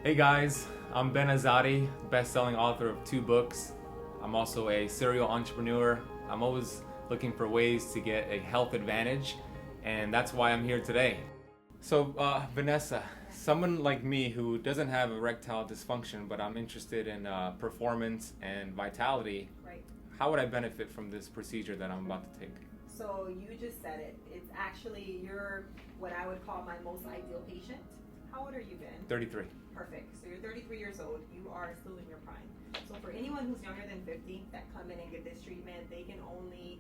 Hey guys, I'm Ben Azadi, best-selling author of 2 books. I'm also a serial entrepreneur. I'm always looking for ways to get a health advantage, and that's why I'm here today. So, Vanessa, someone like me who doesn't have erectile dysfunction, but I'm interested in performance and vitality, Right. how would I benefit from this procedure that I'm about to take? So you just said it. It's actually you're what I would call my most ideal patient. How old are you, Ben? 33. Perfect. So you're 33 years old. You are still in your prime. So for anyone who's younger than 50 that come in and get this treatment, they can only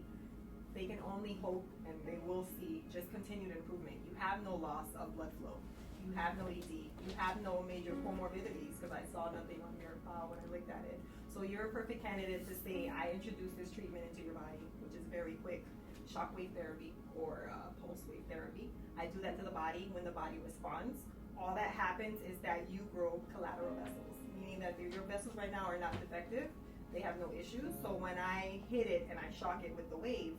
hope and they will see just continued improvement. You have no loss of blood flow. You have no ED. You have no major comorbidities because I saw nothing on your file when I looked at it. So you're a perfect candidate to say, I introduced this treatment into your body, which is very quick. Shockwave therapy or pulse wave therapy. I do that to the body. When the body responds, all that happens is that you grow collateral vessels, meaning that your vessels right now are not defective. They have no issues. So when I hit it and I shock it with the wave,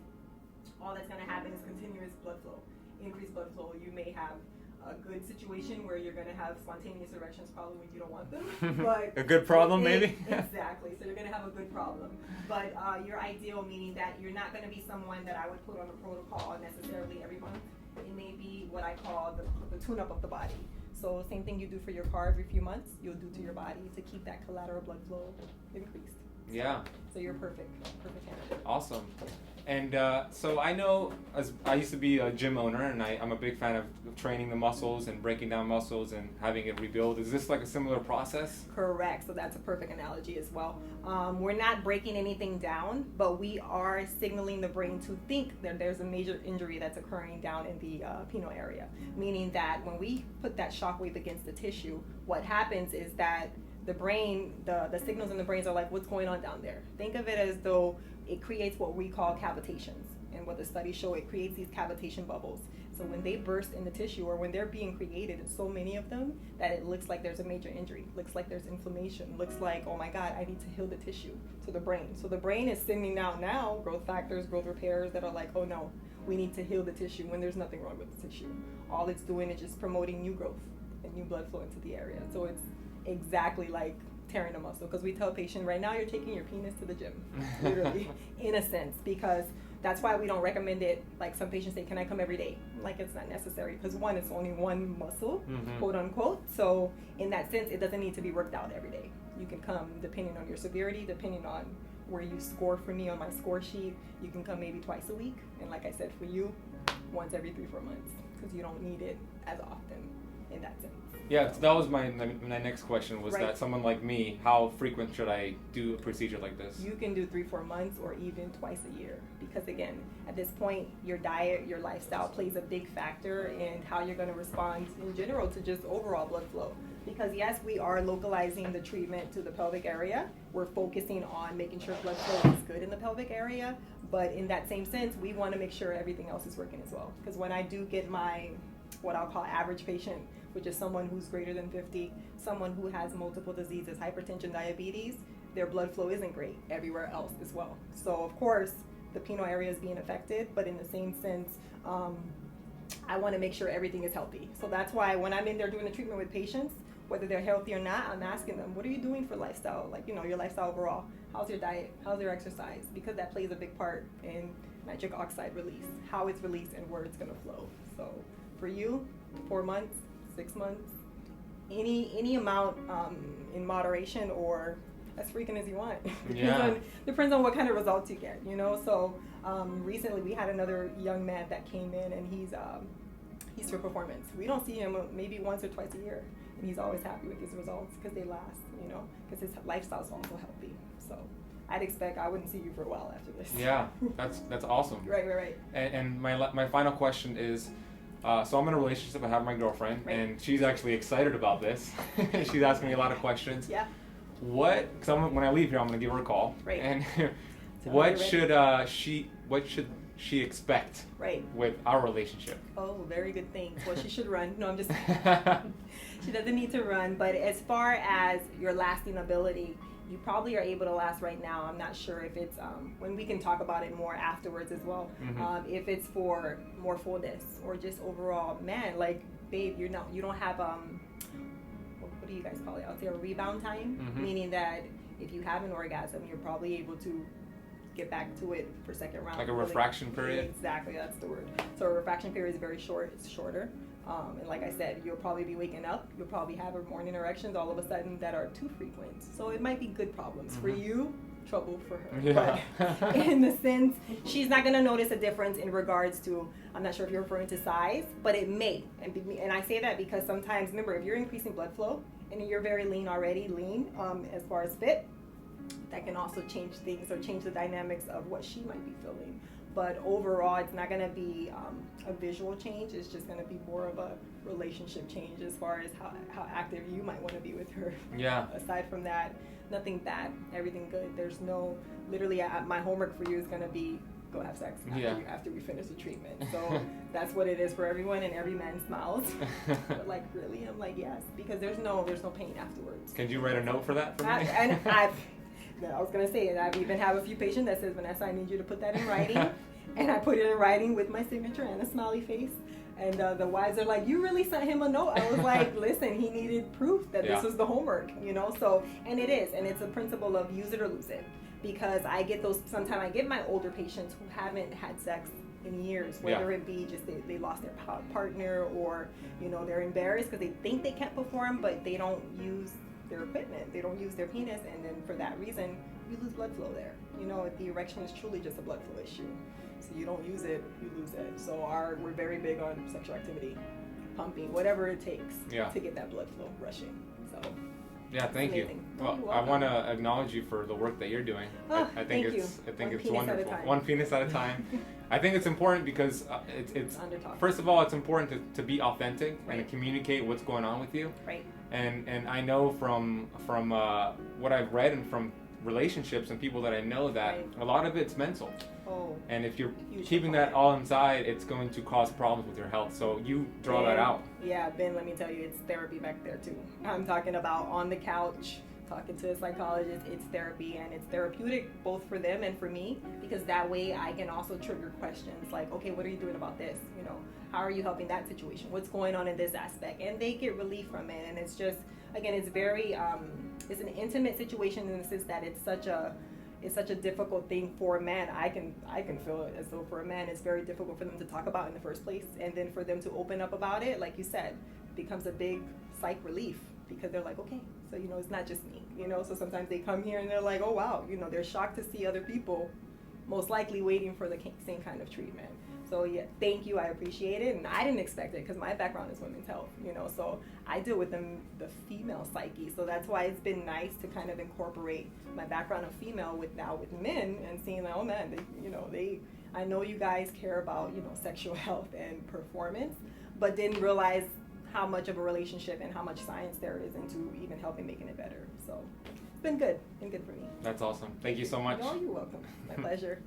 all that's going to happen is continuous blood flow, increased blood flow. You may have a good situation where you're going to have spontaneous erections probably when you don't want them. But A good problem, maybe? Exactly. So you're going to have a good problem. But you're ideal, meaning that you're not going to be someone that I would put on a protocol necessarily every month. It may be what I call the tune-up of the body. So same thing you do for your car every few months, you'll do to your body to keep that collateral blood flow increased. Yeah. So you're perfect candidate. Awesome. And so I know, as I used to be a gym owner, and I'm a big fan of training the muscles and breaking down muscles and having it rebuild. Is this like a similar process? Correct. So that's a perfect analogy as well. We're not breaking anything down, but we are signaling the brain to think that there's a major injury that's occurring down in the penile area. Meaning that when we put that shock wave against the tissue, what happens is that the brain, the signals in the brains are like, what's going on down there? Think of it as though it creates what we call cavitations. And what the studies show, it creates these cavitation bubbles. So when they burst in the tissue or when they're being created, it's so many of them that it looks like there's a major injury, looks like there's inflammation, looks like, oh my God, I need to heal the tissue to the brain. So the brain is sending out now growth factors, growth repairs that are like, oh no, we need to heal the tissue when there's nothing wrong with the tissue. All it's doing is just promoting new growth and new blood flow into the area. So it's exactly like tearing a muscle, because we tell a patient right now you're taking your penis to the gym, literally, in a sense, because that's why we don't recommend it. Like some patients say, can I come every day? Like it's not necessary, because one, it's only one muscle, quote unquote. So in that sense, it doesn't need to be worked out every day. You can come depending on your severity, depending on where you score for me on my score sheet. You can come maybe twice a week, and like I said, for you, once every 3-4 months, because you don't need it as often in that sense. Yeah, so that was my next question was Right. that someone like me, how frequent should I do a procedure like this? You can do 3-4 months or even twice a year, because again, at this point, your diet, your lifestyle plays a big factor in how you're going to respond in general to just overall blood flow. Because yes, we are localizing the treatment to the pelvic area. We're focusing on making sure blood flow is good in the pelvic area, but in that same sense, we want to make sure everything else is working as well. Because when I do get my, what I'll call average patient, which is someone who's greater than 50, someone who has multiple diseases, hypertension, diabetes, their blood flow isn't great everywhere else as well. So of course, the penile area is being affected, but in the same sense, I want to make sure everything is healthy. So that's why when I'm in there doing the treatment with patients, whether they're healthy or not, I'm asking them, what are you doing for lifestyle? Like, your lifestyle overall. How's your diet? How's your exercise? Because that plays a big part in nitric oxide release, how it's released and where it's going to flow. So for you, 4 months, 6 months, any amount in moderation or as frequent as you want. Depends on what kind of results you get, So recently we had another young man that came in, and he's for performance. We don't see him maybe once or twice a year, and he's always happy with his results because they last, because his lifestyle's also healthy. So I'd expect I wouldn't see you for a while after this. Yeah, that's awesome. Right. And my final question is, so I'm in a relationship. I have my girlfriend, Right. and she's actually excited about this. She's asking me a lot of questions. Yeah. Because when I leave here, I'm going to give her a call. Right. And So what should she expect? Right. With our relationship? Oh, very good thing. Well, she should run. No, I'm just she doesn't need to run, but as far as your lasting ability, you probably are able to last right now. I'm not sure if it's when we can talk about it more afterwards as well. If it's for more fullness or just overall, man, like babe, you don't have what do you guys call it? I'll say a rebound time, Mm-hmm. meaning that if you have an orgasm, you're probably able to get back to it for second round. Like a refraction period? Exactly, that's the word. So a refraction period is very short, it's shorter. And like I said, you'll probably be waking up, you'll probably have morning erections all of a sudden that are too frequent. So it might be good problems for you, trouble for her. Yeah. But in the sense, she's not going to notice a difference in regards to, I'm not sure if you're referring to size, but it may. And I say that because sometimes, remember, if you're increasing blood flow and you're very lean already, as far as fit, that can also change things or change the dynamics of what she might be feeling. But overall, it's not going to be a visual change. It's just going to be more of a relationship change as far as how active you might want to be with her. Yeah. Aside from that, nothing bad, everything good. There's no, literally, my homework for you is going to be go have sex after we finish the treatment. So that's what it is for everyone, and every man smiles. But like, really? I'm like, yes, because there's no pain afterwards. Can you write a note for that for me? I was going to say, I've even have a few patients that says, Vanessa, I need you to put that in writing. And I put it in writing with my signature and a smiley face. And the wives are like, you really sent him a note? I was like, listen, he needed proof that this was the homework, So, and it is. And it's a principle of use it or lose it. Because I get sometimes I get my older patients who haven't had sex in years, whether it be just they lost their partner or, they're embarrassed because they think they can't perform, but they don't use their equipment, they don't use their penis, and then for that reason you lose blood flow there. The erection is truly just a blood flow issue, so you don't use it, you lose it. So we're very big on sexual activity, pumping, whatever it takes to get that blood flow rushing. So yeah, thank you. Well, I want to acknowledge you for the work that you're doing. I think it's wonderful. One penis at a time. I think it's important because it's first of all, it's important to be authentic and to communicate what's going on with you. Right. And I know from what I've read and from relationships and people that I know that a lot of it's mental. Oh. And if you're keeping that all inside, it's going to cause problems with your health. So you draw that out. Yeah, Ben, let me tell you, it's therapy back there too. I'm talking about on the couch, talking to a psychologist. It's therapy, and it's therapeutic both for them and for me, because that way I can also trigger questions like, okay, what are you doing about this? How are you helping that situation? What's going on in this aspect? And they get relief from it. And it's just, again, it's very, it's an intimate situation in the sense that it's such a difficult thing for a man. I can feel it as though for a man it's very difficult for them to talk about in the first place, and then for them to open up about it, like you said, becomes a big psych relief, because they're like, okay, so it's not just me, so sometimes they come here and they're like, oh wow, they're shocked to see other people most likely waiting for the same kind of treatment. So yeah, thank you, I appreciate it, and I didn't expect it because my background is women's health, so I deal with the female psyche, so that's why it's been nice to kind of incorporate my background of female with men, and seeing that, oh man, I know you guys care about sexual health and performance, but didn't realize how much of a relationship and how much science there is into even helping making it better. So it's been good for me. That's awesome. Thank you so much. Oh, you're welcome. My pleasure.